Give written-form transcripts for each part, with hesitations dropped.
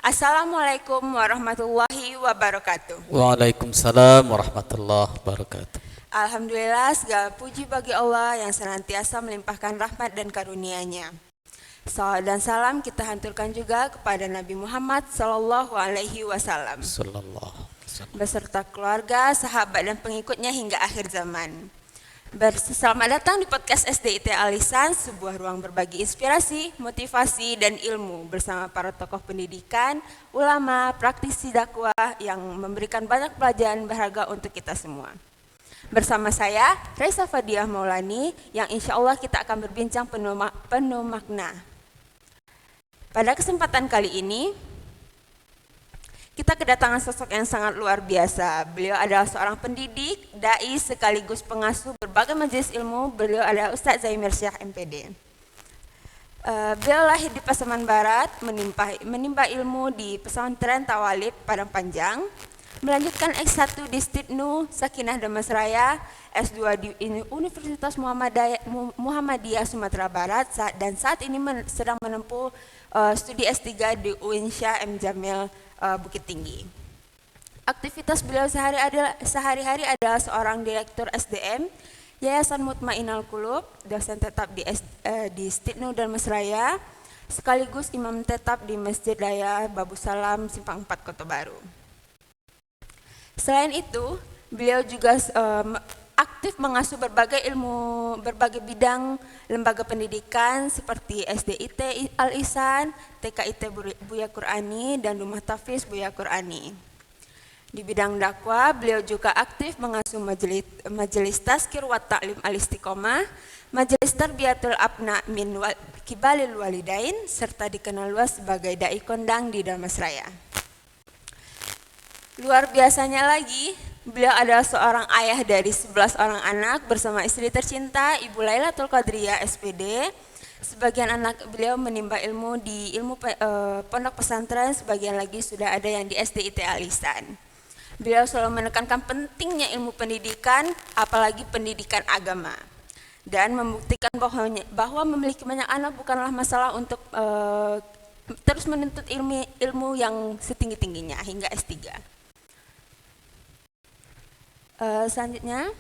Assalamualaikum warahmatullahi wabarakatuh. Waalaikumsalam warahmatullahi wabarakatuh. Alhamdulillah, segala puji bagi Allah yang senantiasa melimpahkan rahmat dan karunia-Nya. Salawat dan salam kita hanturkan juga kepada Nabi Muhammad Sallallahu Alaihi Wasallam beserta keluarga, sahabat dan pengikutnya hingga akhir zaman. Selamat datang di podcast SDIT Al-Lisan, sebuah ruang berbagi inspirasi, motivasi, dan ilmu bersama para tokoh pendidikan, ulama, praktisi dakwah yang memberikan banyak pelajaran berharga untuk kita semua. Bersama saya, Raisa Fadiah Maulani, yang insya Allah kita akan berbincang penuh makna. Pada kesempatan kali ini, kita kedatangan sosok yang sangat luar biasa. Beliau adalah seorang pendidik, dai sekaligus pengasuh berbagai majelis ilmu. Beliau adalah Ustadz Zaimir Syah MPD. Beliau lahir di Pasaman Barat, menimba ilmu di pesantren Tawalib Padang Panjang, melanjutkan S1 di Stibnu Sakinah Damasraya, S2 di Universitas Muhammadiyah Sumatera Barat, dan saat ini sedang menempuh studi S3 di UIN Syah M. Jamil Bukit Tinggi. Aktivitas beliau sehari-hari adalah seorang direktur SDM Yayasan Mutmainal Qulub, dosen tetap di Stibnu Damasraya, sekaligus imam tetap di Masjid Raya Babu Salam Simpang 4 Kota Baru. Selain itu, beliau juga aktif mengasuh berbagai bidang lembaga pendidikan seperti SDIT Al-Ihsan, TKIT Buya Qur'ani, dan Rumah Tahfiz Buya Qur'ani. Di bidang dakwah, beliau juga aktif mengasuh majelis Tazkir wa Ta'lim Al-Istiqomah, majelis Tarbiyatul Abna min Kibalil Walidain, serta dikenal luas sebagai dai kondang di Damasraya. Luar biasanya lagi, beliau adalah seorang ayah dari 11 orang anak bersama istri tercinta, Ibu Lailatul Qadriyah SPD. Sebagian anak beliau menimba ilmu di pondok pesantren, sebagian lagi sudah ada yang di SDIT Al-Ihsan. Beliau selalu menekankan pentingnya ilmu pendidikan, apalagi pendidikan agama. Dan membuktikan bahwa memiliki banyak anak bukanlah masalah untuk terus menuntut ilmu yang setinggi-tingginya hingga S3. Selanjutnya,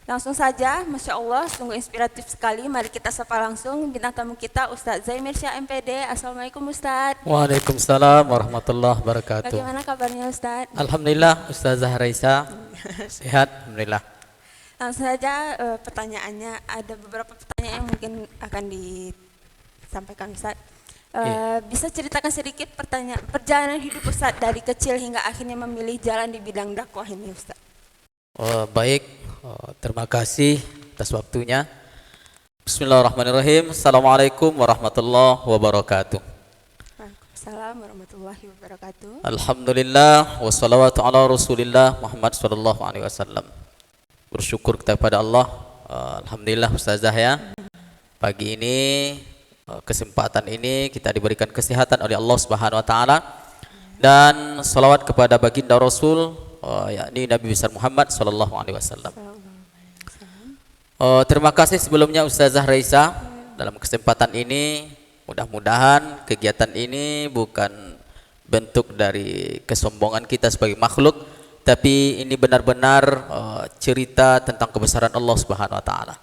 langsung saja, Masya Allah, sungguh inspiratif sekali. Mari kita sapa langsung bintang tamu kita, Ustadz Zaimir Syah MPD. Assalamualaikum Ustadz. Waalaikumsalam warahmatullahi wabarakatuh. Bagaimana kabarnya Ustadz? Alhamdulillah, Ustazah Raisa sehat, alhamdulillah. Langsung saja pertanyaannya, ada beberapa pertanyaan yang mungkin akan disampaikan Ustadz. Bisa ceritakan sedikit perjalanan hidup Ustadz dari kecil hingga akhirnya memilih jalan di bidang dakwah ini Ustadz? Baik, terima kasih atas waktunya. Bismillahirrahmanirrahim. Assalamualaikum warahmatullahi wabarakatuh. Waalaikumsalam warahmatullahi wabarakatuh. Alhamdulillah, wassalawatu ala rasulillah Muhammad sallallahu alaihi wasallam. Bersyukur kepada Allah. Alhamdulillah Ustazah ya. Pagi ini, kesempatan ini kita diberikan kesehatan oleh Allah Subhanahu wa taala, dan salawat kepada baginda Rasul yakni Nabi besar Muhammad sallallahu alaihi wasallam. Terima kasih sebelumnya Ustazah Raisa dalam kesempatan ini. Mudah-mudahan kegiatan ini bukan bentuk dari kesombongan kita sebagai makhluk, tapi ini benar-benar cerita tentang kebesaran Allah Subhanahu wa taala.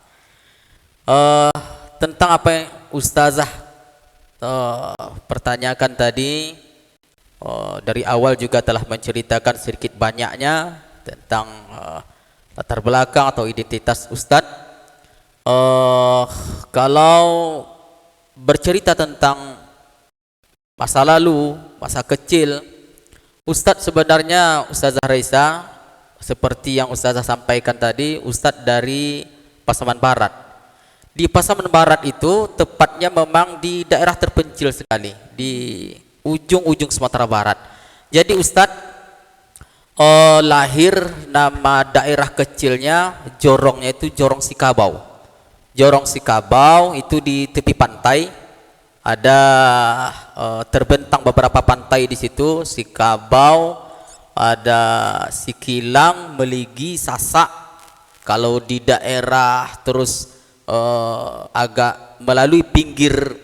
Tentang apa yang Ustazah pertanyakan tadi, dari awal juga telah menceritakan sedikit banyaknya tentang latar belakang atau identitas Ustadz. Kalau bercerita tentang masa lalu, masa kecil, Ustadz sebenarnya Ustazah Raisa, seperti yang Ustazah sampaikan tadi, Ustadz dari Pasaman Barat. Di Pasaman Barat itu tepatnya memang di daerah terpencil sekali, di ujung-ujung Sumatera Barat. Jadi Ustadz lahir, nama daerah kecilnya, jorongnya itu Jorong Sikabau. Jorong Sikabau itu di tepi pantai, ada terbentang beberapa pantai di situ, Sikabau, ada Sikilang, Meligi, Sasak. Kalau di daerah terus agak melalui pinggir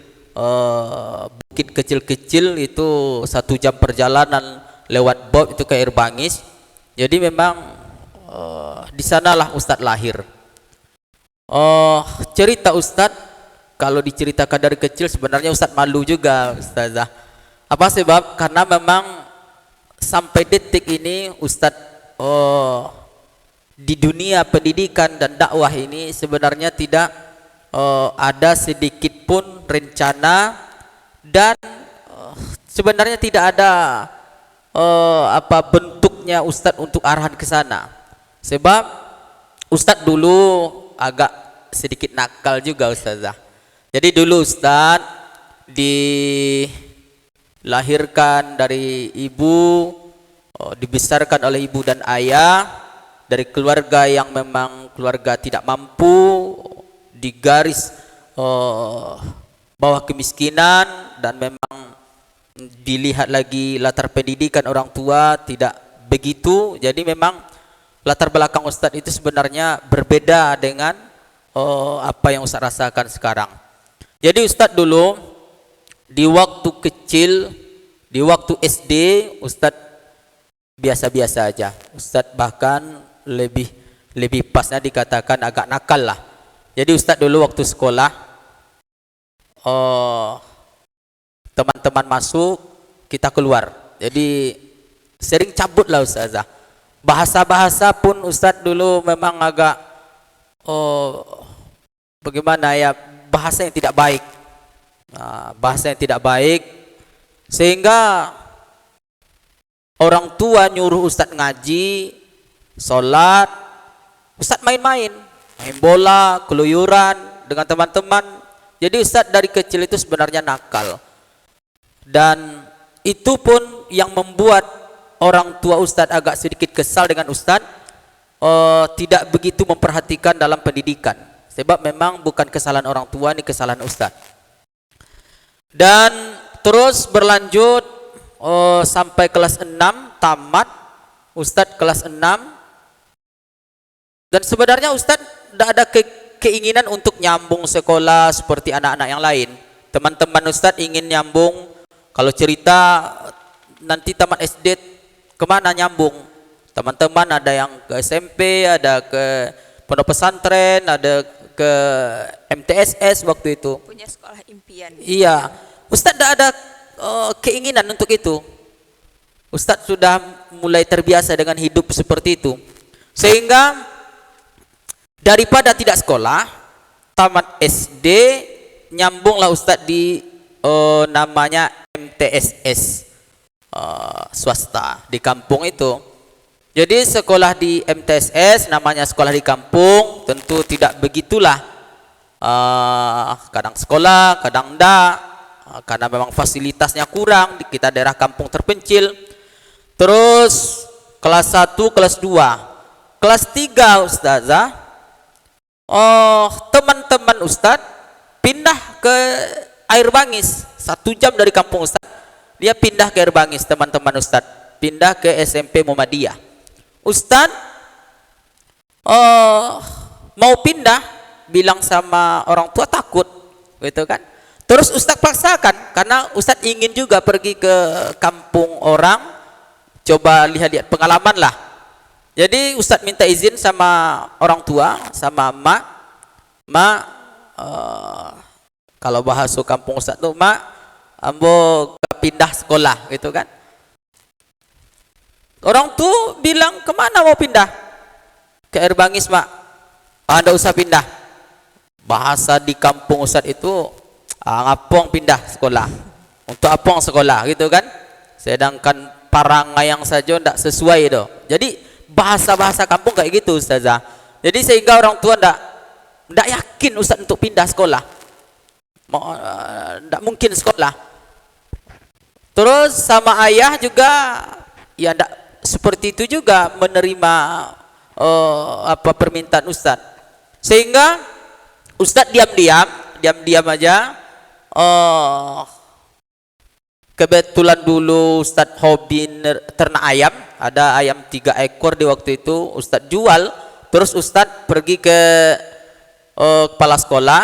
bukit kecil-kecil itu 1 jam perjalanan lewat boat itu ke Air Bangis. Jadi memang di sanalah Ustadz lahir. Cerita Ustadz, kalau diceritakan dari kecil sebenarnya Ustadz malu juga Ustazah. Apa sebab? Karena memang sampai detik ini Ustadz di dunia pendidikan dan dakwah ini sebenarnya tidak ada sedikit pun rencana dan sebenarnya tidak ada apa bentuknya Ustadz untuk arahan ke sana. Sebab Ustadz dulu agak sedikit nakal juga Ustazah. Jadi dulu Ustadz dilahirkan dari ibu, dibesarkan oleh ibu dan ayah dari keluarga yang memang keluarga tidak mampu, di garis bawah kemiskinan, dan memang dilihat lagi latar pendidikan orang tua tidak begitu. Jadi memang latar belakang Ustadz itu sebenarnya berbeda dengan apa yang Ustadz rasakan sekarang. Jadi Ustadz dulu di waktu kecil, di waktu SD, Ustadz biasa-biasa aja. Ustadz bahkan lebih pasnya dikatakan agak nakal lah. Jadi Ustadz dulu waktu sekolah, teman-teman masuk, kita keluar. Jadi sering cabut lah Ustazah. Bahasa-bahasa pun Ustadz dulu memang agak bagaimana ya, bahasa yang tidak baik. Bahasa yang tidak baik sehingga orang tua nyuruh Ustadz ngaji, sholat, Ustadz main-main, main bola, keluyuran dengan teman-teman. Jadi Ustadz dari kecil itu sebenarnya nakal, dan itu pun yang membuat orang tua Ustadz agak sedikit kesal dengan Ustadz, tidak begitu memperhatikan dalam pendidikan. Sebab memang bukan kesalahan orang tua, ini kesalahan Ustadz. Dan terus berlanjut sampai kelas 6 tamat Ustadz kelas 6. Dan sebenarnya Ustadz tidak ada keinginan untuk nyambung sekolah seperti anak-anak yang lain. Teman-teman Ustadz ingin nyambung, kalau cerita nanti tamat SD kemana nyambung. Teman-teman ada yang ke SMP, ada ke pondok pesantren, ada ke MTSS waktu itu. Punya sekolah impian. Iya, Ustadz tidak ada keinginan untuk itu. Ustadz sudah mulai terbiasa dengan hidup seperti itu, sehingga daripada tidak sekolah, tamat SD, nyambunglah Ustadz di namanya MTSS swasta di kampung itu. Jadi sekolah di MTSS, namanya sekolah di kampung, tentu tidak begitulah. Kadang sekolah, kadang enggak, karena memang fasilitasnya kurang, kita daerah kampung terpencil. Terus kelas 1, kelas 2, kelas 3 Ustazah, teman-teman Ustadz pindah ke Air Bangis, 1 jam dari kampung Ustadz. Dia pindah ke Air Bangis, teman-teman Ustadz pindah ke SMP Muhammadiyah. Ustadz mau pindah, bilang sama orang tua takut, gitu kan. Terus Ustadz paksakan, karena Ustadz ingin juga pergi ke kampung orang, coba lihat-lihat pengalaman lah. Jadi Ustadz minta izin sama orang tua, sama emak. Kalau bahasa kampung Ustadz tuh, emak, ambo pindah sekolah, gitu kan. Orang tuh bilang, kemana mau pindah? Ke Air Bangis, mak. Anda usah pindah. Bahasa di kampung Ustadz itu, ngapong pindah sekolah. Untuk apong sekolah, gitu kan. Sedangkan parangayang saja tidak sesuai itu. Jadi bahasa-bahasa kampung kayak gitu Ustazah. Jadi sehingga orang tua tidak yakin Ustadz untuk pindah sekolah. Tidak mungkin sekolah. Terus sama ayah juga, ya tidak seperti itu juga menerima permintaan Ustadz. Sehingga Ustadz diam-diam aja. Kebetulan dulu Ustadz hobi ternak ayam, ada ayam 3 ekor di waktu itu Ustadz jual. Terus Ustadz pergi ke kepala sekolah,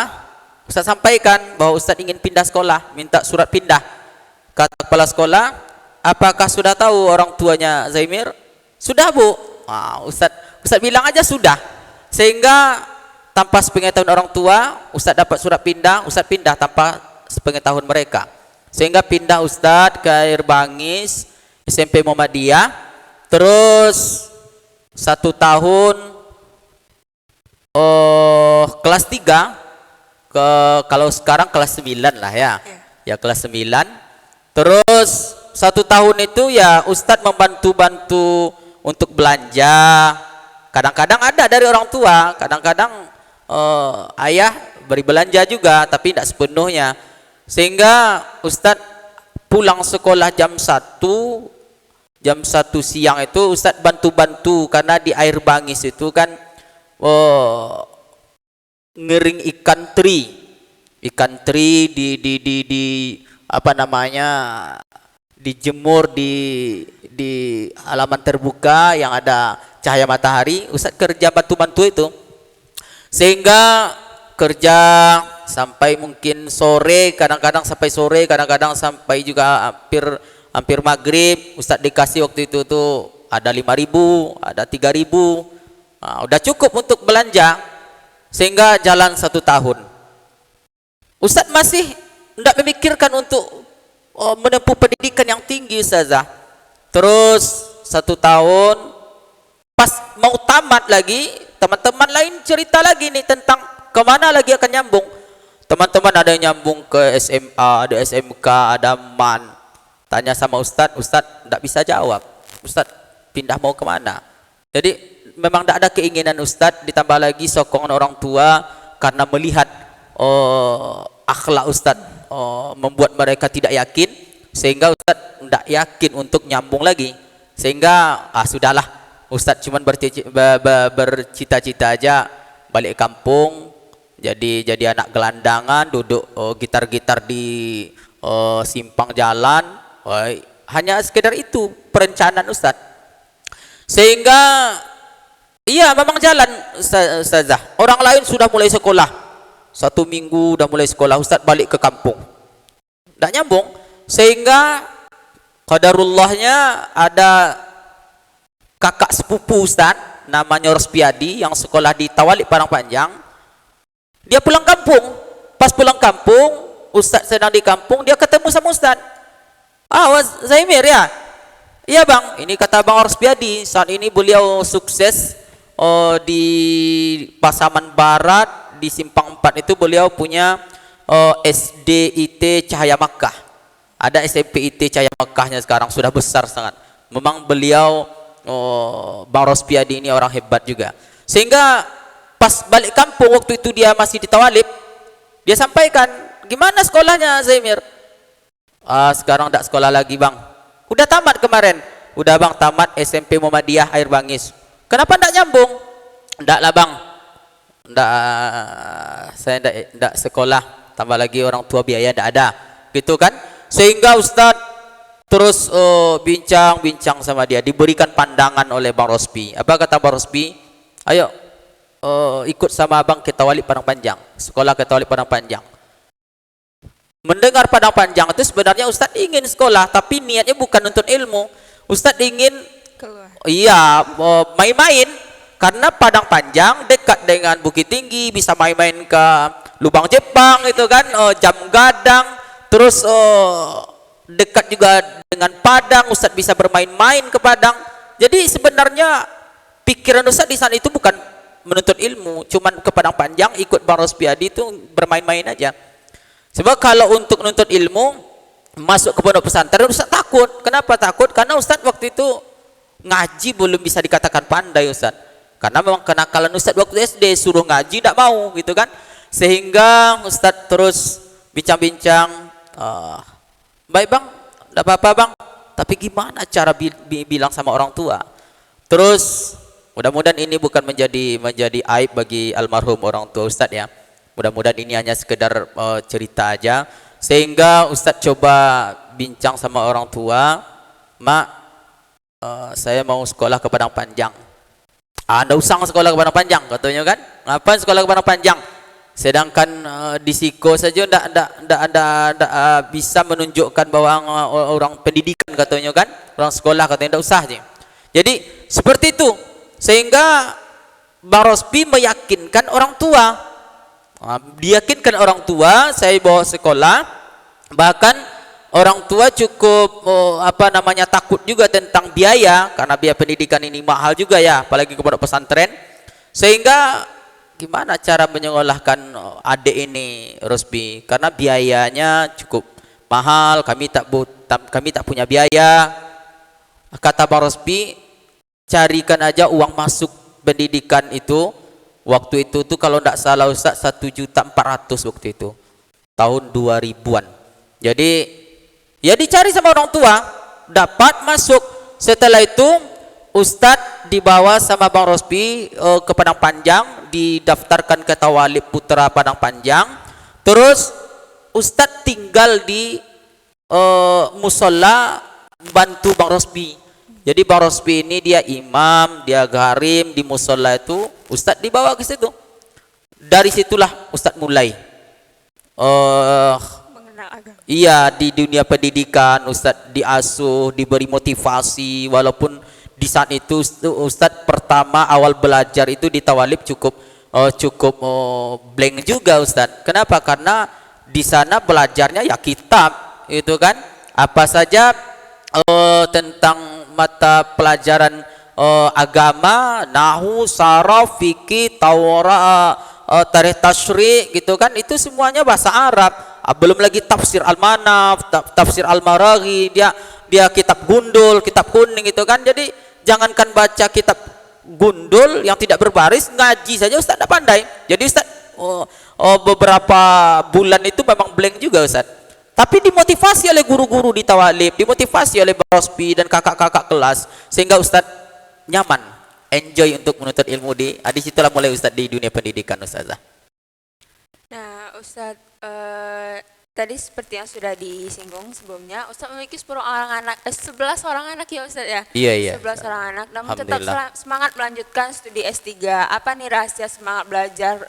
Ustadz sampaikan bahwa Ustadz ingin pindah sekolah, minta surat pindah. Kata kepala sekolah, apakah sudah tahu orang tuanya Zaimir? Sudah Bu. Ustadz bilang aja sudah. Sehingga tanpa sepengetahuan orang tua, Ustadz dapat surat pindah, Ustadz pindah tanpa sepengetahuan mereka. Sehingga pindah Ustadz ke Air Bangis, SMP Muhammadiyah. Terus 1 tahun kelas 3 kalau sekarang kelas 9 lah ya. Ya kelas 9. Terus 1 tahun itu ya Ustadz membantu-bantu untuk belanja. Kadang-kadang ada dari orang tua, kadang-kadang ayah beri belanja juga, tapi tidak sepenuhnya. Sehingga Ustadz pulang sekolah jam 1 siang itu Ustadz bantu-bantu, karena di Air Bangis itu kan ngering ikan teri di apa namanya, dijemur di halaman terbuka yang ada cahaya matahari. Ustadz kerja bantu-bantu itu, sehingga kerja sampai mungkin sore, kadang-kadang sampai sore, kadang-kadang sampai juga hampir maghrib. Ustadz dikasih waktu itu tuh ada 5.000, ada 3.000. Udah cukup untuk belanja. Sehingga jalan 1 tahun. Ustadz masih tidak memikirkan untuk menempuh pendidikan yang tinggi, Ustazah. Terus 1 tahun, pas mau tamat lagi, teman-teman lain cerita lagi nih tentang kemana lagi akan nyambung. Teman-teman ada yang nyambung ke SMA, ada SMK, ada MAN. Tanya sama Ustadz, Ustadz tidak bisa jawab. Ustadz pindah mau kemana? Jadi memang tidak ada keinginan Ustadz, ditambah lagi sokongan orang tua karena melihat akhlak Ustadz membuat mereka tidak yakin, sehingga Ustadz tidak yakin untuk nyambung lagi. Sehingga sudahlah, Ustadz cuma bercita-cita aja balik kampung, jadi anak gelandangan, duduk gitar-gitar di simpang jalan. Hanya sekedar itu perencanaan Ustadz. Sehingga iya memang jalan, Ustazah. Orang lain sudah mulai sekolah, 1 minggu udah mulai sekolah, Ustadz balik ke kampung, tidak nyambung. Sehingga qadarullahnya ada kakak sepupu Ustadz namanya Rospiadi yang sekolah di Tawalik Padang Panjang. Dia pulang kampung. Pas pulang kampung, Ustadz sedang di kampung, dia ketemu sama Ustadz. Zaimir ya? Iya bang, ini kata Bang Rospiadi, saat ini beliau sukses di Pasaman Barat, di Simpang 4 itu beliau punya SDIT Cahaya Makkah. Ada SMP IT Cahaya Makkahnya sekarang, sudah besar sangat. Memang beliau Bang Rospiadi ini orang hebat juga. Sehingga pas balik kampung waktu itu dia masih di Tawalib, dia sampaikan, gimana sekolahnya Zaimir? Sekarang tidak sekolah lagi bang, udah tamat kemarin. Udah bang, tamat SMP Muhammadiyah Air Bangis. Kenapa tidak nyambung? Tidak lah bang, saya tidak sekolah, tambah lagi orang tua biaya tidak ada, gitu kan. Sehingga Ustadz terus bincang-bincang sama dia, diberikan pandangan oleh Bang Rospi. Apa kata Bang Rospi? Ayo ikut sama abang ke Tawalik Padang Panjang, sekolah ke Tawalik Padang Panjang. Mendengar Padang Panjang itu sebenarnya Ustadz ingin sekolah, tapi niatnya bukan untuk ilmu. Ustadz ingin keluar. Iya, main-main, karena Padang Panjang dekat dengan Bukit Tinggi, bisa main-main ke Lubang Jepang itu kan, Jam Gadang, terus dekat juga dengan Padang, Ustadz bisa bermain-main ke Padang. Jadi sebenarnya pikiran Ustadz di sana itu bukan menuntut ilmu, cuman ke Padang Panjang ikut Bang Rospiadi itu bermain-main aja. Sebab kalau untuk menuntut ilmu, masuk ke pondok pesantren, Ustadz takut. Kenapa takut? Karena Ustadz waktu itu ngaji belum bisa dikatakan pandai Ustadz. Karena memang kenakalan Ustadz waktu SD, suruh ngaji tidak mau gitu kan. Sehingga Ustadz terus bincang-bincang, baik bang, tidak apa-apa bang, tapi gimana cara bilang sama orang tua? Terus mudah-mudahan ini bukan menjadi aib bagi almarhum orang tua Ustadz ya. Mudah-mudahan ini hanya sekedar cerita aja. Sehingga Ustadz coba bincang sama orang tua, Mak, saya mau sekolah ke Padang Panjang. Anda usang sekolah ke Padang Panjang, katanya kan? Ngapain sekolah ke Padang Panjang? Sedangkan di Siko saja ndak ada bisa menunjukkan bahwa orang pendidikan katanya kan, orang sekolah katanya ndak usah aja. Jadi seperti itu, sehingga Bang Rospi meyakinkan orang tua, diyakinkan orang tua saya bawa sekolah, bahkan orang tua cukup takut juga tentang biaya, karena biaya pendidikan ini mahal juga ya, apalagi kepada pesantren. Sehingga gimana cara menyekolahkan adik ini Rospi, karena biayanya cukup mahal, kami tak punya biaya. Kata Bang Rospi, carikan aja uang masuk pendidikan itu. Waktu itu tuh kalau tidak salah Ustaz 1.400.000 waktu itu, tahun 2000-an. Jadi ya dicari sama orang tua, dapat masuk. Setelah itu Ustadz dibawa sama Bang Rospi ke Padang Panjang, didaftarkan ke Tawalib Putra Padang Panjang. Terus Ustadz tinggal di musola bantu Bang Rospi. Jadi Bang Rospi ini dia imam, dia gharim di musola itu, Ustadz dibawa ke situ. Dari situlah Ustadz mulai Mengenal agama. iya, di dunia pendidikan Ustadz diasuh, diberi motivasi. Walaupun di saat itu Ustadz pertama awal belajar itu di Tawalib cukup blank juga Ustadz. Kenapa? Karena di sana belajarnya ya kitab itu kan, apa saja tentang mata pelajaran agama, nahwu, saraf, fikih, taurat, tarikh tasyri' gitu kan, itu semuanya bahasa Arab. Belum lagi tafsir Al-Manaf, tafsir Al-Maraghi, dia kitab gundul, kitab kuning gitu kan. Jadi jangankan baca kitab gundul yang tidak berbaris, ngaji saja Ustaz tidak pandai. Jadi Ustaz beberapa bulan itu memang blank juga Ustaz. Tapi dimotivasi oleh guru-guru di Tawalib, dimotivasi oleh Bang Rospi dan kakak-kakak kelas, sehingga Ustaz nyaman, enjoy untuk menuntut ilmu di situlah mulai Ustaz di dunia pendidikan Ustazah. Nah, Ustadz, tadi seperti yang sudah disinggung sebelumnya, Ustadz memiliki 11 orang anak ya Ustadz ya? Iya. 11 orang anak, namun tetap Alhamdulillah. semangat melanjutkan studi S3. Apa nih rahasia semangat belajar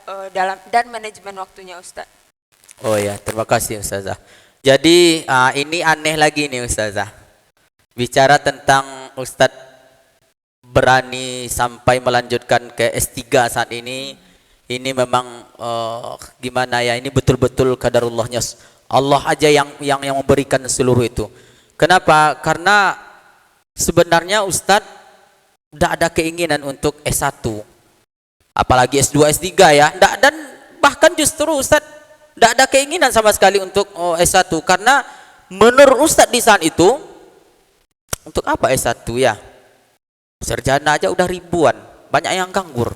dan manajemen waktunya Ustadz? Oh ya, terima kasih Ustazah. Jadi ini aneh lagi nih Ustazah. Bicara tentang Ustadz berani sampai melanjutkan ke S3 saat ini memang gimana ya, ini betul-betul qadarullahnya Allah aja yang memberikan seluruh itu. Kenapa? Karena sebenarnya Ustadz tidak ada keinginan untuk S1, apalagi S2, S3 ya, dan bahkan justru Ustadz tidak ada keinginan sama sekali untuk S1, karena menurut Ustadz di saat itu, untuk apa S1 ya, sarjana aja udah ribuan, banyak yang nganggur,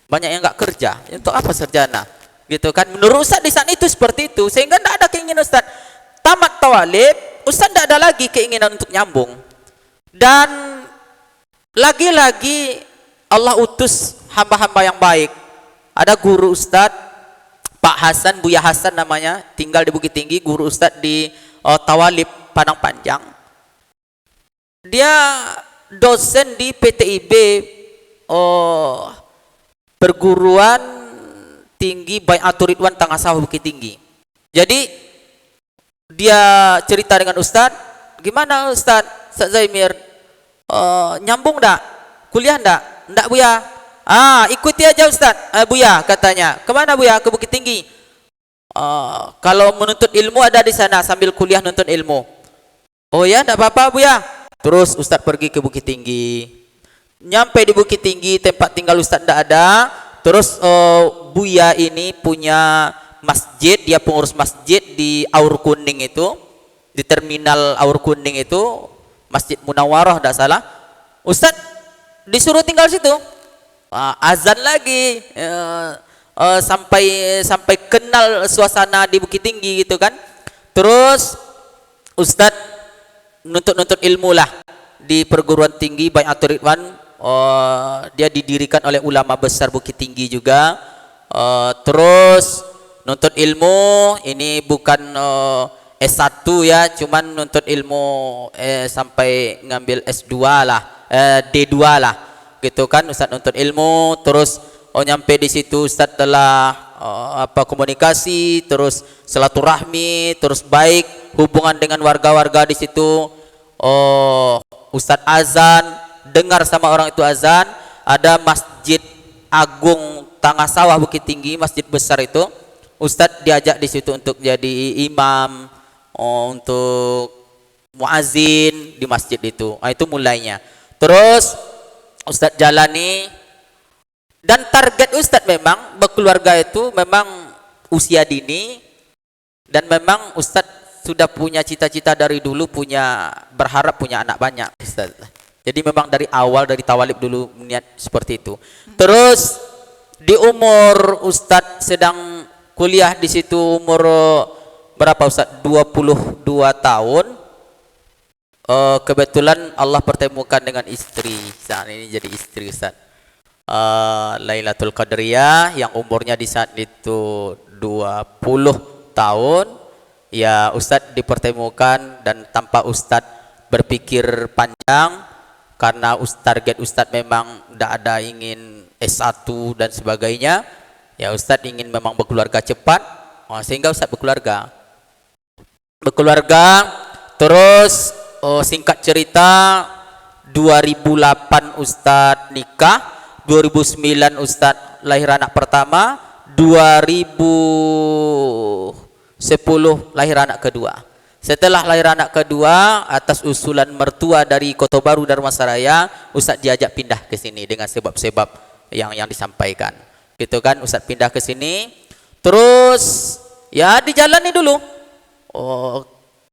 banyak yang nggak kerja, untuk apa sarjana gitu kan. Menurut Ustadz di saat itu seperti itu, sehingga tidak ada keinginan Ustadz. Tamat Tawalib, Ustadz tidak ada lagi keinginan untuk nyambung. Dan lagi-lagi Allah utus hamba-hamba yang baik. Ada guru Ustadz Pak Hasan, Buya Hasan namanya, tinggal di Bukit Tinggi, guru Ustadz di Tawalib Padang Panjang. Dia dosen di PTIB, perguruan tinggi Baiatur Ridwan Tangasawah Bukit Tinggi. Jadi dia cerita dengan Ustadz, gimana Ustadz Zaimir, nyambung enggak? Kuliah enggak? Enggak Buya. Ikuti aja Ustadz, Buya katanya. Kemana Buya? Ke Bukit Tinggi. Kalau menuntut ilmu ada di sana sambil kuliah nuntut ilmu. Oh ya, enggak apa-apa Buya. Terus Ustadz pergi ke Bukit Tinggi. Nyampe di Bukit Tinggi, tempat tinggal Ustadz enggak ada. Terus Buya ini punya masjid, dia pengurus masjid di Aur Kuning itu, di terminal Aur Kuning itu, Masjid Munawarah enggak salah. Ustadz disuruh tinggal situ. Azan lagi, sampai kenal suasana di Bukit Tinggi gitu kan. Terus Ustadz nuntut ilmu lah di perguruan tinggi Baiatur Ridwan. Dia didirikan oleh ulama besar Bukit Tinggi juga. Terus nuntut ilmu ini bukan S1 ya, cuman nuntut ilmu sampai ngambil S2 lah, D2 lah gitu kan. Ustadz nuntut ilmu, terus nyampe di situ Ustaz telah komunikasi, terus silaturahmi, terus baik hubungan dengan warga-warga di situ. Ustaz azan, dengar sama orang itu azan, ada Masjid Agung Tengah Sawah Bukit Tinggi, masjid besar itu. Ustadz diajak di situ untuk jadi imam, untuk muazin di masjid itu. Nah, itu mulainya. Terus Ustadz jalani, dan target Ustadz memang berkeluarga itu memang usia dini, dan memang Ustadz sudah punya cita-cita dari dulu, berharap punya anak banyak Ustadz. Jadi memang dari awal, dari tawalib dulu niat seperti itu. Terus di umur Ustadz sedang kuliah di situ, umur berapa Ustadz? 22 tahun. Kebetulan Allah pertemukan dengan istri. Saat ini jadi istri Ustadz. Lailatul Qadariyah yang umurnya di saat itu 20 tahun. Ya Ustadz dipertemukan, dan tanpa Ustadz berpikir panjang, karena target Ustadz memang tidak ada ingin S1 dan sebagainya. Ya Ustadz ingin memang berkeluarga cepat, sehingga Ustadz berkeluarga. Terus singkat cerita 2008 Ustadz nikah, 2009 Ustadz lahir anak pertama, 2010 lahir anak kedua. Setelah lahir anak kedua, atas usulan mertua dari Kota Baru Dharmasaraya, Ustadz diajak pindah ke sini dengan sebab-sebab yang disampaikan. Gitu kan, Ustadz pindah ke sini. Terus ya dijalani dulu.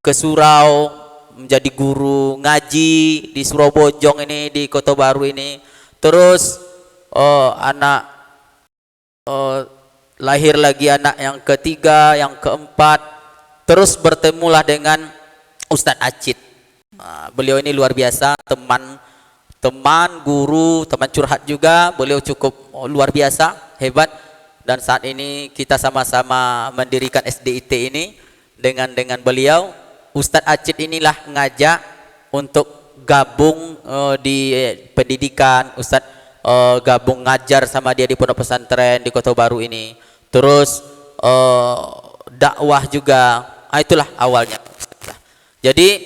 Ke surau, menjadi guru ngaji di Surau Bojong ini, di Kota Baru ini. Terus anak lahir lagi anak yang ketiga, yang keempat. Terus bertemulah dengan Ustadz Acid. Beliau ini luar biasa, teman guru, teman curhat juga. Beliau cukup luar biasa, hebat. Dan saat ini kita sama-sama mendirikan SDIT ini dengan beliau. Ustadz Acid inilah ngajak untuk gabung di pendidikan. Ustadz gabung ngajar sama dia di pondok pesantren di Kota Baru ini. Terus dakwah juga. Itulah awalnya. Jadi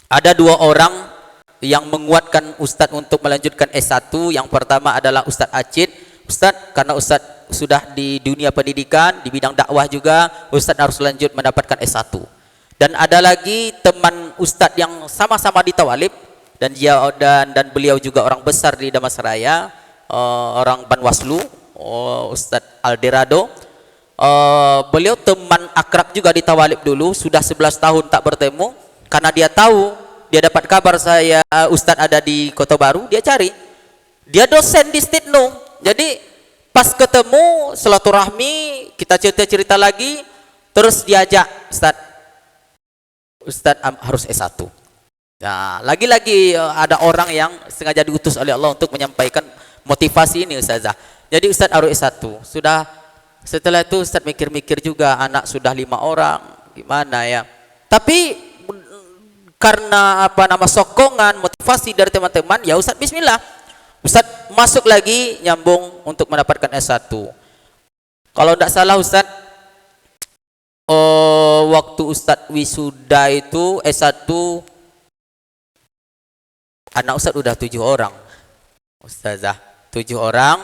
ada dua orang yang menguatkan Ustadz untuk melanjutkan S1. Yang pertama adalah Ustadz Acid. Ustadz, karena Ustadz sudah di dunia pendidikan, di bidang dakwah juga, Ustadz harus lanjut mendapatkan S1. Dan ada lagi teman Ustadz yang sama-sama di Tawalib, dan beliau juga orang besar di Dharmasaraya, orang Banwaslu, Ustadz Alderado. Beliau teman akrab juga di Tawalib dulu, sudah 11 tahun tak bertemu, karena dia tahu, dia dapat kabar saya Ustadz ada di Kota Baru, dia cari. Dia dosen di Stitno. Jadi pas ketemu, silaturahmi, kita cerita-cerita lagi, terus diajak, Ustadz harus S1. Nah, lagi-lagi ada orang yang sengaja diutus oleh Allah untuk menyampaikan motivasi ini Ustazah. Jadi Ustadz harus S1. Setelah itu Ustadz mikir-mikir juga, anak sudah 5 orang, gimana ya. Tapi karena sokongan, motivasi dari teman-teman, ya Ustadz bismillah. Ustadz masuk lagi, nyambung untuk mendapatkan S1. Kalau tidak salah Ustadz, waktu Ustadz wisuda itu S1, anak Ustadz udah 7 orang. Ustazah, 7 orang.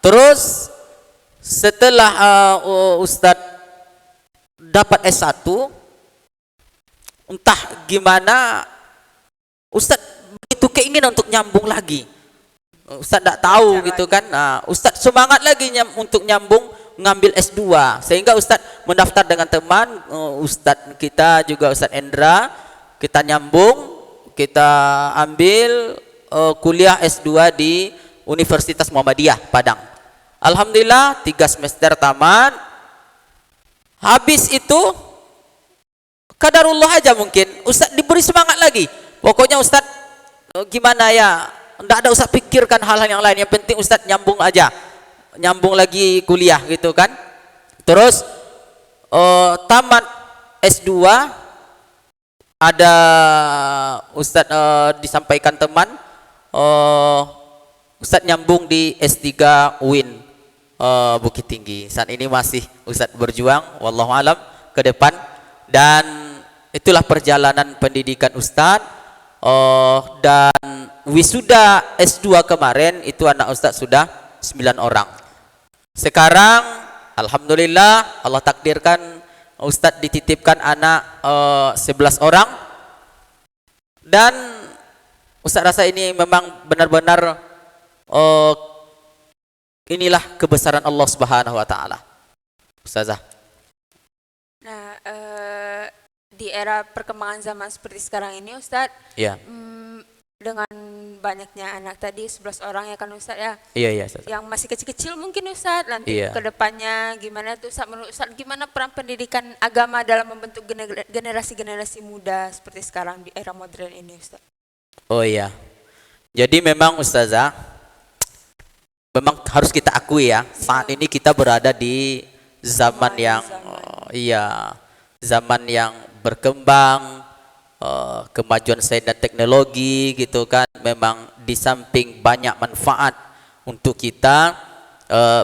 Terus setelah Ustadz dapat S1, entah gimana Ustadz begitu keinginan untuk nyambung lagi. Ustadz tidak tahu gitu kan. Nah, Ustadz semangat lagi untuk nyambung ngambil S2, sehingga Ustadz mendaftar dengan teman Ustadz kita juga, Ustadz Endra. Kita nyambung, kita ambil kuliah S2 di Universitas Muhammadiyah Padang. Alhamdulillah 3 semester tamat. Habis itu qadarullah aja, mungkin Ustadz diberi semangat lagi. Pokoknya Ustadz gimana ya, enggak ada Ustadz pikirkan hal-hal yang lain, yang penting Ustadz nyambung aja, nyambung lagi kuliah gitu kan. Terus tamat S2, ada Ustadz disampaikan teman Ustadz nyambung di S3 UIN Bukit Tinggi. Saat ini masih Ustadz berjuang, wallahu alam, ke depan. Dan itulah perjalanan pendidikan Ustadz. Dan wisuda S2 kemarin itu anak Ustadz sudah 9 orang. Sekarang alhamdulillah Allah takdirkan Ustadz dititipkan anak 11 orang. Dan Ustadz rasa ini memang benar-benar inilah kebesaran Allah Subhanahu wa taala. Ustazah. Nah, di era perkembangan zaman seperti sekarang ini Ustadz, Iya. Dengan banyaknya anak tadi 11 orang ya kan Ustadz ya, Iya, Ustazah. yang masih kecil-kecil mungkin Ustadz, nanti Iya. ke depannya gimana tuh Ustadz, menurut Ustadz gimana peran pendidikan agama dalam membentuk generasi-generasi muda seperti sekarang di era modern ini Ustadz? Oh iya. Jadi memang Ustazah, memang harus kita akui ya, saat ini kita berada di zaman yang zaman yang berkembang, kemajuan sains dan teknologi gitu kan. Memang di samping banyak manfaat untuk kita,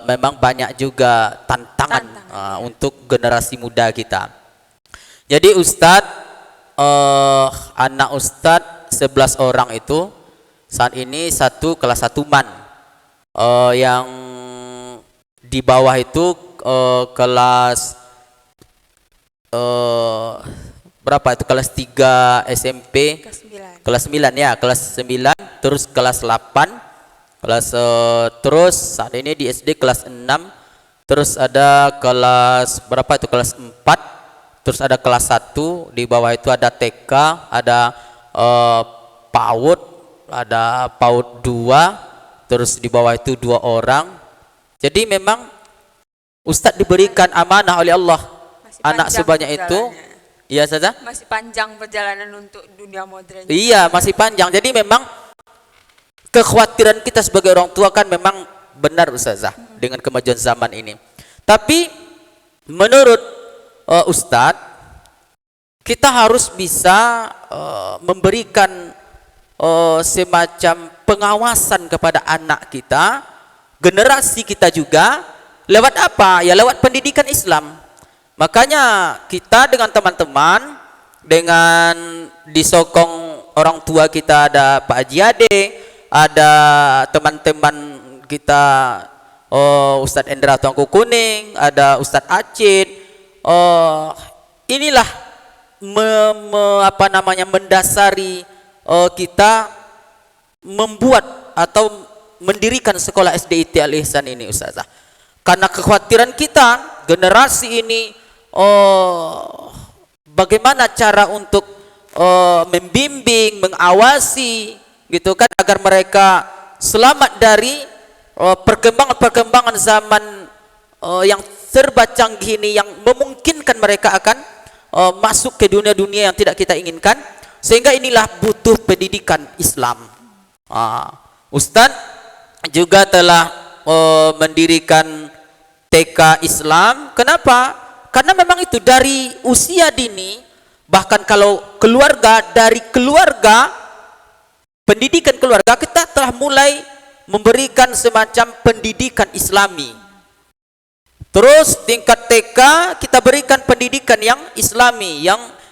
memang banyak juga tantangan untuk generasi muda kita. Jadi Ustadz, anak Ustadz 11 orang itu saat ini satu kelas 1 MAN, yang di bawah itu kelas berapa itu, kelas 3 SMP, kelas 9 ya, kelas 9, terus kelas 8, terus saat ini di SD kelas 6, terus ada kelas berapa itu, kelas 4, terus ada kelas 1, di bawah itu ada TK, ada PAUD, ada PAUD 2, terus di bawah itu 2 orang. Jadi memang Ustadz diberikan amanah oleh Allah anak sebanyak itu. Iya saja. Masih panjang perjalanan untuk dunia modern. Iya, masih panjang. Jadi memang kekhawatiran kita sebagai orang tua kan memang benar Ustazah dengan kemajuan zaman ini. Tapi menurut Ustadz, kita harus bisa memberikan semacam pengawasan kepada anak kita, generasi kita juga, lewat apa? Ya lewat pendidikan Islam. Makanya kita dengan teman-teman, dengan disokong orang tua kita, ada Pak Haji Ade, ada teman-teman kita, Ustadz Endra Tuangku Kuning, ada Ustadz Acid, inilah mendasari kita membuat atau mendirikan sekolah SDIT Al-Ihsan ini Ustazah. Karena kekhawatiran kita generasi ini, bagaimana cara untuk membimbing, mengawasi gitu kan, agar mereka selamat dari perkembangan-perkembangan zaman yang serba canggih ini, yang memungkinkan mereka akan masuk ke dunia-dunia yang tidak kita inginkan. Sehingga inilah butuh pendidikan Islam. Ustadz juga telah mendirikan TK Islam. Kenapa? Karena memang itu dari usia dini, bahkan kalau keluarga, dari keluarga, pendidikan keluarga, kita telah mulai memberikan semacam pendidikan Islami. Terus tingkat TK kita berikan pendidikan yang Islami,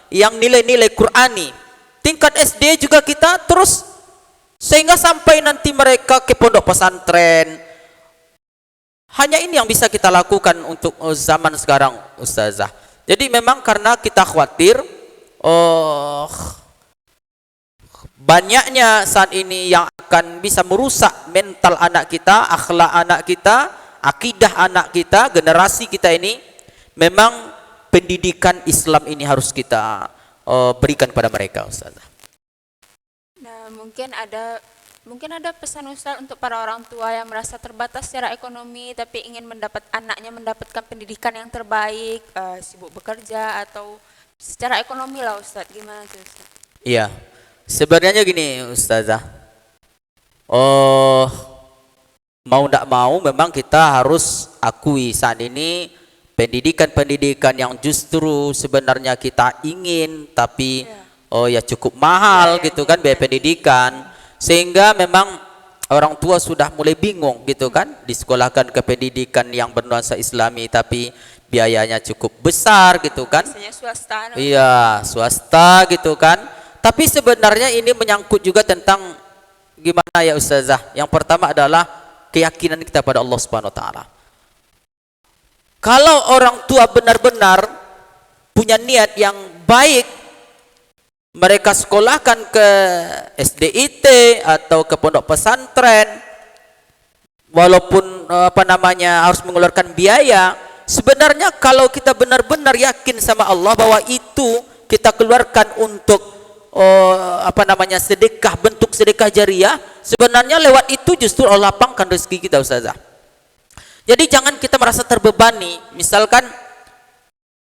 yang nilai-nilai Qurani. Tingkat SD juga kita terus, sehingga sampai nanti mereka ke pondok pesantren. Hanya ini yang bisa kita lakukan untuk zaman sekarang Ustazah. Jadi memang karena kita khawatir banyaknya saat ini yang akan bisa merusak mental anak kita, akhlak anak kita, akidah anak kita, generasi kita ini. Memang pendidikan Islam ini harus kita berikan kepada mereka Ustazah. Nah, mungkin ada pesan Ustaz untuk para orang tua yang merasa terbatas secara ekonomi tapi ingin anaknya mendapatkan pendidikan yang terbaik, sibuk bekerja atau secara ekonomi lah Ustaz. Gimana tuh Ustaz? Iya. Sebenarnya gini Ustazah. Mau tidak mau memang kita harus akui saat ini pendidikan-pendidikan yang justru sebenarnya kita ingin tapi ya cukup mahal gitu kan biaya pendidikan. Sehingga memang orang tua sudah mulai bingung gitu kan, disekolahkan ke pendidikan yang bernuansa Islami tapi biayanya cukup besar gitu kan. Biasanya swasta. Iya, swasta gitu kan. Tapi sebenarnya ini menyangkut juga tentang gimana ya Ustazah. Yang pertama adalah keyakinan kita pada Allah Subhanahu wa taala. Kalau orang tua benar-benar punya niat yang baik, mereka sekolahkan ke SDIT atau ke pondok pesantren, walaupun harus mengeluarkan biaya. Sebenarnya kalau kita benar-benar yakin sama Allah bahwa itu kita keluarkan untuk sedekah, bentuk sedekah jariah, sebenarnya lewat itu justru Allah lapangkan rezeki kita Ustazah. Jadi jangan kita merasa terbebani. Misalkan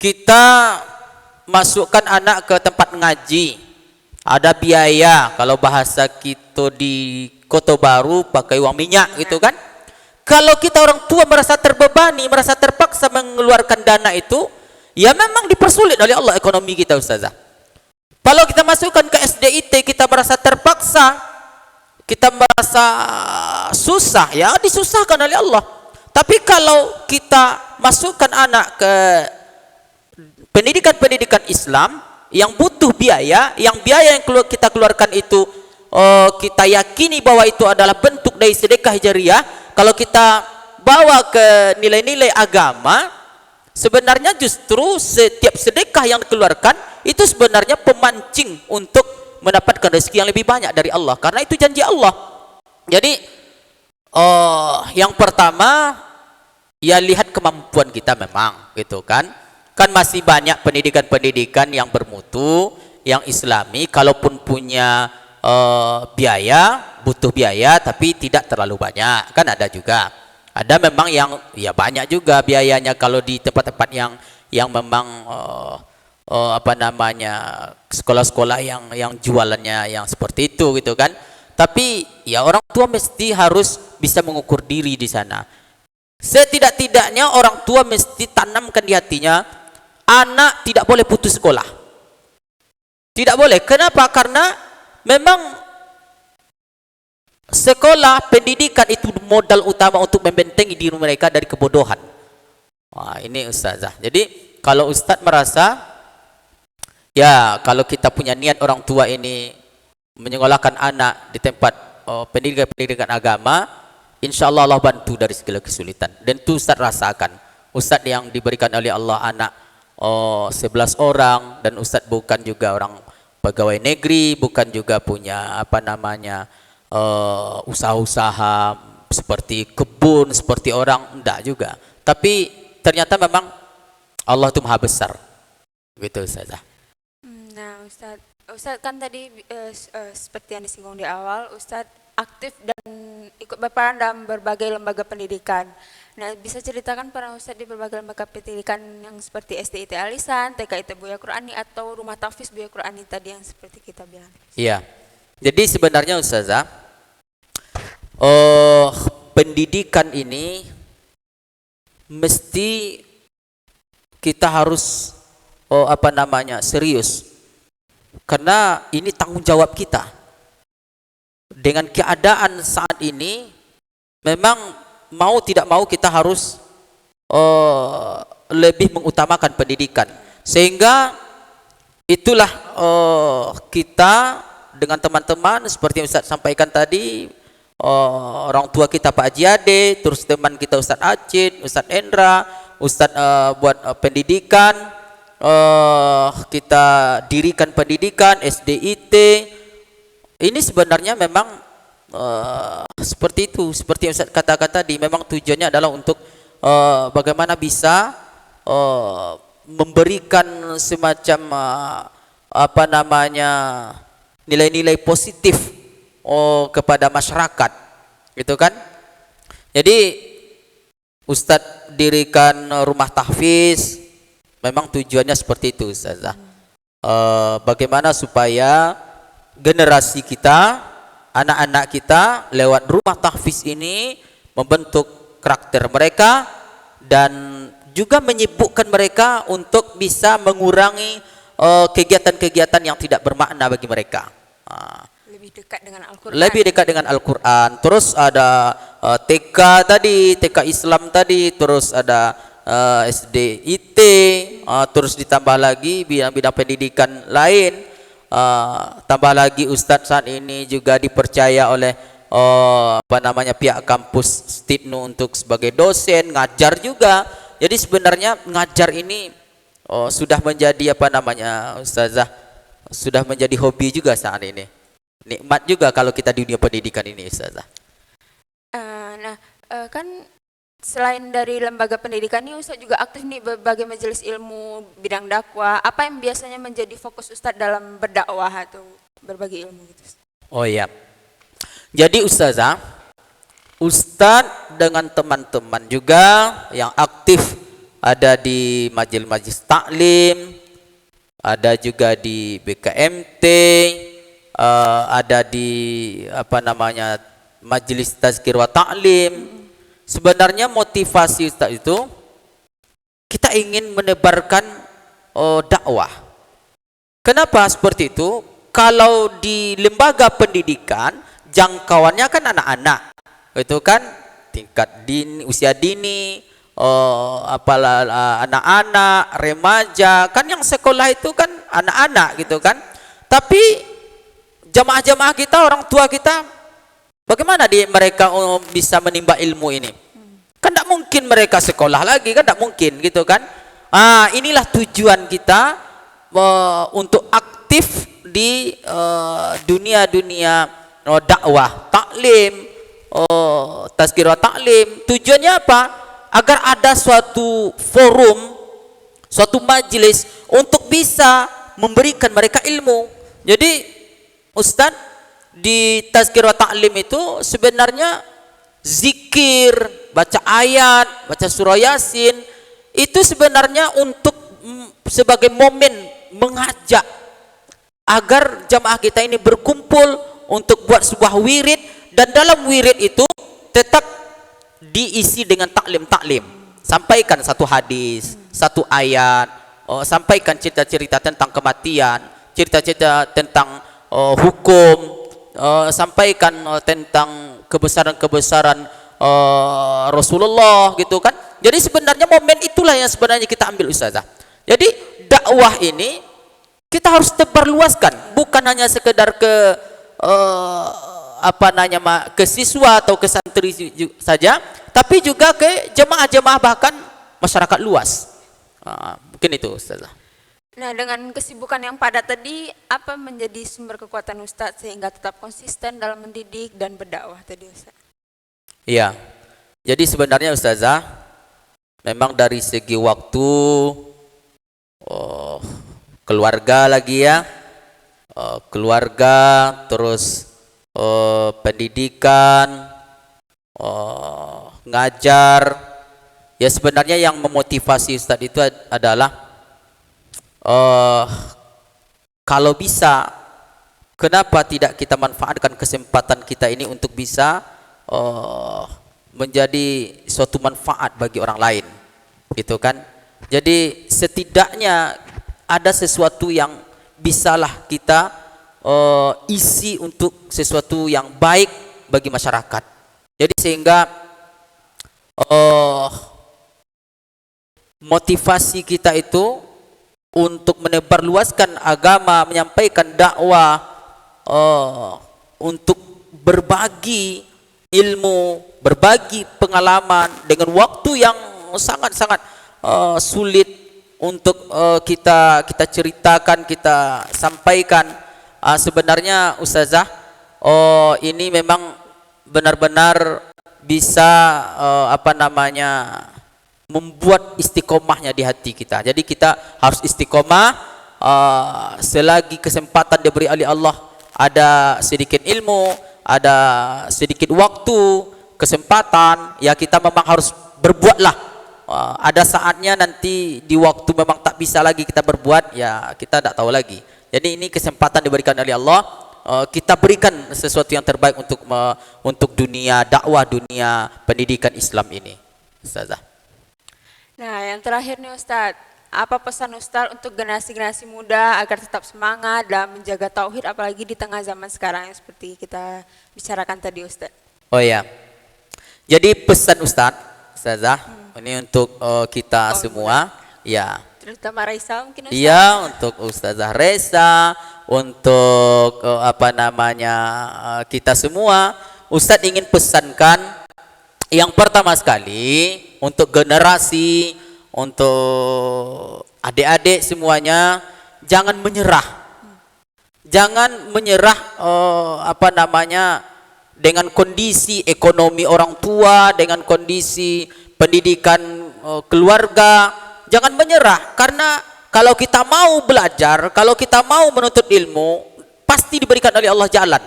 kita masukkan anak ke tempat ngaji, ada biaya, kalau bahasa kita di Kota Baru pakai uang minyak gitu kan. Kalau kita orang tua merasa terbebani, merasa terpaksa mengeluarkan dana itu, ya memang dipersulit oleh Allah ekonomi kita Ustazah. Kalau kita masukkan ke SDIT, kita merasa terpaksa, kita merasa susah, ya disusahkan oleh Allah. Tapi kalau kita masukkan anak ke pendidikan-pendidikan Islam yang butuh biaya, yang biaya yang kita keluarkan itu kita yakini bahwa itu adalah bentuk dari sedekah jariah, kalau kita bawa ke nilai-nilai agama, sebenarnya justru setiap sedekah yang dikeluarkan itu sebenarnya pemancing untuk mendapatkan rezeki yang lebih banyak dari Allah, karena itu janji Allah. Jadi yang pertama ya lihat kemampuan kita memang gitu kan. Kan masih banyak pendidikan-pendidikan yang bermutu, yang Islami, kalaupun punya biaya, butuh biaya tapi tidak terlalu banyak, kan ada juga. Ada memang yang ya banyak juga biayanya kalau di tempat-tempat yang memang sekolah-sekolah yang jualannya yang seperti itu gitu kan. Tapi ya orang tua mesti harus bisa mengukur diri di sana. Setidak-tidaknya orang tua mesti tanamkan di hatinya, anak tidak boleh putus sekolah. Tidak boleh. Kenapa? Karena memang sekolah, pendidikan itu modal utama untuk membentengi diri mereka dari kebodohan. Wah, ini Ustazah. Jadi kalau Ustadz merasa, ya kalau kita punya niat orang tua ini menyekolahkan anak di tempat pendidikan agama, insya Allah Allah bantu dari segala kesulitan. Dan itu Ustadz rasakan. Ustadz yang diberikan oleh Allah anak 11 orang, dan Ustadz bukan juga orang pegawai negeri, bukan juga punya usaha-usaha seperti kebun, seperti orang, enggak juga. Tapi ternyata memang Allah itu maha besar. Gitu Ustazah. Nah Ustadz kan tadi seperti yang disinggung di awal, Ustadz aktif dan ikut berperan dalam berbagai lembaga pendidikan. Nah, bisa ceritakan peran Ustadz di berbagai lembaga pendidikan yang seperti SDIT Alisan, TKIT Buya Qurani, atau Rumah Tahfiz Buya Qurani tadi yang seperti kita bilang. Iya. Jadi sebenarnya Ustazah, pendidikan ini mesti kita harus serius. Karena ini tanggung jawab kita. Dengan keadaan saat ini, memang mau tidak mau kita harus lebih mengutamakan pendidikan. Sehingga itulah kita dengan teman-teman seperti yang Ustaz sampaikan tadi, orang tua kita Pak Haji Ade, terus teman kita Ustaz Acid, Ustaz Endra, Ustaz buat pendidikan, kita dirikan pendidikan SDIT. Ini sebenarnya memang seperti itu, seperti yang Ustaz katakan tadi, memang tujuannya adalah untuk bagaimana bisa memberikan semacam nilai-nilai positif kepada masyarakat, gitu kan. Jadi Ustadz dirikan rumah tahfiz, memang tujuannya seperti itu Ustazah. Bagaimana supaya generasi kita, anak-anak kita lewat rumah tahfiz ini membentuk karakter mereka dan juga menyibukkan mereka untuk bisa mengurangi kegiatan-kegiatan yang tidak bermakna bagi mereka. lebih dekat dengan Al-Quran. Lebih dekat dengan Al-Quran. Terus ada TK tadi, TK Islam tadi, terus ada SD IT, terus ditambah lagi bidang-bidang pendidikan lain. Tambah lagi Ustadz saat ini juga dipercaya oleh pihak kampus Stitnu untuk sebagai dosen, ngajar juga. Jadi sebenarnya ngajar ini sudah menjadi Ustazah, sudah menjadi hobi juga saat ini. Nikmat juga kalau kita di dunia pendidikan ini, Ustazah. Kan selain dari lembaga pendidikan ini, Ustadz juga aktif nih berbagai majelis ilmu bidang dakwah. Apa yang biasanya menjadi fokus Ustadz dalam berdakwah atau berbagi ilmu gitu? Oh iya. Jadi Ustazah, Ustadz dengan teman-teman juga yang aktif ada di majelis-majelis taklim, ada juga di BKMT, ada di majelis tazkir wa ta'lim. Sebenarnya motivasi Ustaz itu kita ingin menebarkan dakwah. Kenapa seperti itu? Kalau di lembaga pendidikan jangkauannya kan anak-anak, itu kan tingkat dini, usia dini, anak-anak, remaja, kan yang sekolah itu kan anak-anak gitu kan. Tapi jamaah-jamaah kita, orang tua kita, bagaimana mereka bisa menimba ilmu ini? Kan tidak mungkin mereka sekolah lagi, kan tidak mungkin gitu kan. Inilah tujuan kita untuk aktif di dunia-dunia dakwah, taklim, tazkir wa taklim. Tujuannya apa? Agar ada suatu forum, suatu majelis untuk bisa memberikan mereka ilmu. Jadi Ustadz di tazkir wa ta'lim itu sebenarnya zikir, baca ayat, baca surah Yasin, itu sebenarnya untuk sebagai momen mengajak agar jamaah kita ini berkumpul untuk buat sebuah wirid, dan dalam wirid itu tetap diisi dengan taklim-taklim. Sampaikan satu hadis, satu ayat, sampaikan cerita-cerita tentang kematian, cerita-cerita tentang hukum, sampaikan tentang kebesaran-kebesaran Rasulullah gitu kan. Jadi sebenarnya momen itulah yang sebenarnya kita ambil, Ustazah. Jadi dakwah ini kita harus tebarluaskan, bukan hanya sekedar ke ke siswa atau ke santri saja, tapi juga ke jemaah-jemaah, bahkan masyarakat luas. Mungkin itu, Ustazah. Nah, dengan kesibukan yang padat tadi, apa menjadi sumber kekuatan Ustadz sehingga tetap konsisten dalam mendidik dan berdakwah tadi, Ustaz? Iya. Jadi sebenarnya, Ustazah, memang dari segi waktu, keluarga lagi ya, keluarga, terus pendidikan, ngajar. Ya sebenarnya yang memotivasi Ustadz itu adalah kalau bisa, kenapa tidak kita manfaatkan kesempatan kita ini untuk bisa menjadi suatu manfaat bagi orang lain, gitu kan? Jadi setidaknya ada sesuatu yang bisalah kita isi untuk sesuatu yang baik bagi masyarakat. Jadi sehingga motivasi kita itu untuk menebarluaskan agama, menyampaikan dakwah, untuk berbagi ilmu, berbagi pengalaman dengan waktu yang sangat-sangat sulit untuk kita ceritakan, kita sampaikan. Sebenarnya Ustazah, ini memang benar-benar bisa membuat istiqomahnya di hati kita. Jadi kita harus istiqomah selagi kesempatan diberi oleh Allah, ada sedikit ilmu, ada sedikit waktu, kesempatan, ya kita memang harus berbuatlah. Ada saatnya nanti di waktu memang tak bisa lagi kita berbuat, ya kita tidak tahu lagi. Jadi ini kesempatan diberikan oleh Allah, kita berikan sesuatu yang terbaik untuk dunia dakwah, dunia pendidikan Islam ini, Ustazah. Nah, yang terakhir nih Ustadz, apa pesan Ustaz untuk generasi-generasi muda agar tetap semangat dalam menjaga tauhid apalagi di tengah zaman sekarang yang seperti kita bicarakan tadi Ustaz? Oh ya. Jadi pesan Ustazah, ini untuk kita semua, ya. Terutama Raisa mungkin Ustaz. Iya, untuk Ustazah Reza, untuk kita semua, Ustadz ingin pesankan yang pertama sekali untuk generasi, untuk adik-adik semuanya, jangan menyerah. Jangan menyerah dengan kondisi ekonomi orang tua, dengan kondisi pendidikan keluarga. Jangan menyerah, karena kalau kita mau belajar, kalau kita mau menuntut ilmu, pasti diberikan oleh Allah jalan.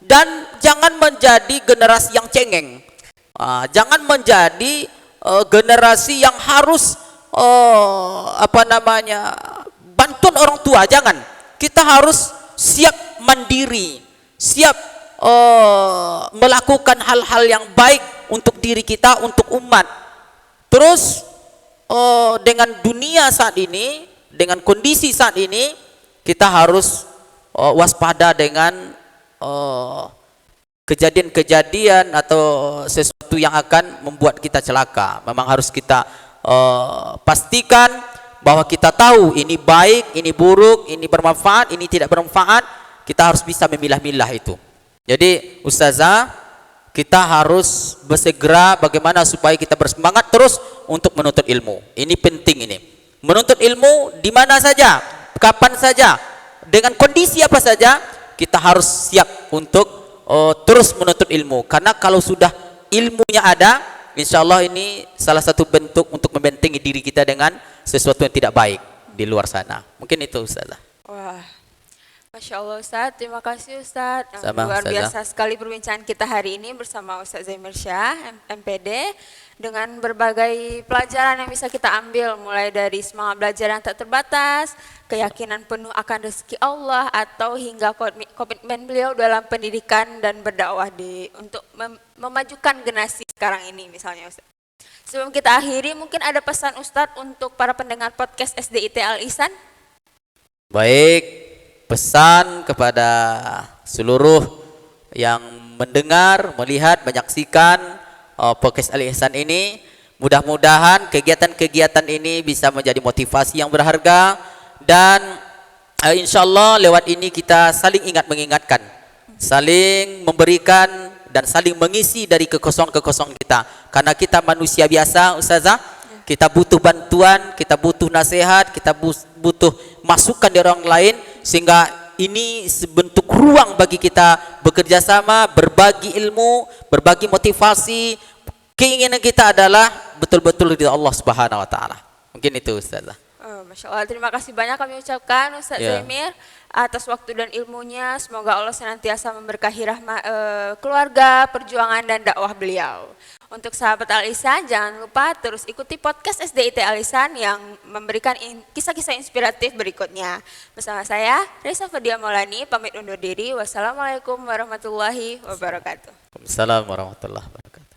Dan jangan menjadi generasi yang cengeng. Jangan menjadi generasi yang harus bantuan orang tua. Jangan. Kita harus siap mandiri, siap melakukan hal-hal yang baik untuk diri kita, untuk umat. Terus dengan dunia saat ini, dengan kondisi saat ini, kita harus waspada dengan kejadian-kejadian atau sesuatu yang akan membuat kita celaka. Memang harus kita pastikan bahwa kita tahu ini baik, ini buruk, ini bermanfaat, ini tidak bermanfaat. Kita harus bisa memilah-milah itu. Jadi Ustazah, kita harus bersegera bagaimana supaya kita bersemangat terus untuk menuntut ilmu. Ini penting ini. Menuntut ilmu di mana saja, kapan saja, dengan kondisi apa saja, kita harus siap untuk terus menuntut ilmu. Karena kalau sudah ilmunya ada, insya Allah ini salah satu bentuk untuk membentengi diri kita dengan sesuatu yang tidak baik di luar sana. Mungkin itu Ustazah. Wah, Masya Allah Ustaz, terima kasih Ustaz. Sama, Luar Ustazah. biasa sekali perbincangan kita hari ini bersama Ustaz Zaimir Syah, MPD, dengan berbagai pelajaran yang bisa kita ambil, mulai dari semangat belajar yang tak terbatas, keyakinan penuh akan rezeki Allah, atau hingga komitmen beliau dalam pendidikan dan berdakwah untuk memajukan generasi sekarang ini misalnya Ustaz. Sebelum kita akhiri, mungkin ada pesan Ustaz untuk para pendengar podcast SDIT Al-Ihsan? Baik, pesan kepada seluruh yang mendengar, melihat, menyaksikan podcast Al-Ihsan ini, mudah-mudahan kegiatan-kegiatan ini bisa menjadi motivasi yang berharga, dan insya Allah lewat ini kita saling ingat mengingatkan, saling memberikan dan saling mengisi dari kekosongan-kekosongan kita. Karena kita manusia biasa Ustazah, kita butuh bantuan, kita butuh nasihat, kita butuh masukan dari orang lain, sehingga ini sebentuk ruang bagi kita bekerja sama, berbagi ilmu, berbagi motivasi. Keinginan kita adalah betul-betul dari Allah Subhanahu wa taala. Mungkin itu Ustazah. Masya Allah, terima kasih banyak kami ucapkan Ustaz Zaimir atas waktu dan ilmunya. Semoga Allah senantiasa memberkahi keluarga, perjuangan dan dakwah beliau. Untuk sahabat Al-Ihsan, jangan lupa terus ikuti podcast SDIT Al-Ihsan yang memberikan kisah-kisah inspiratif berikutnya. Bersama saya, Reza Fadia Maulani, pamit undur diri. Wassalamualaikum warahmatullahi wabarakatuh. Waalaikumsalam warahmatullahi wabarakatuh.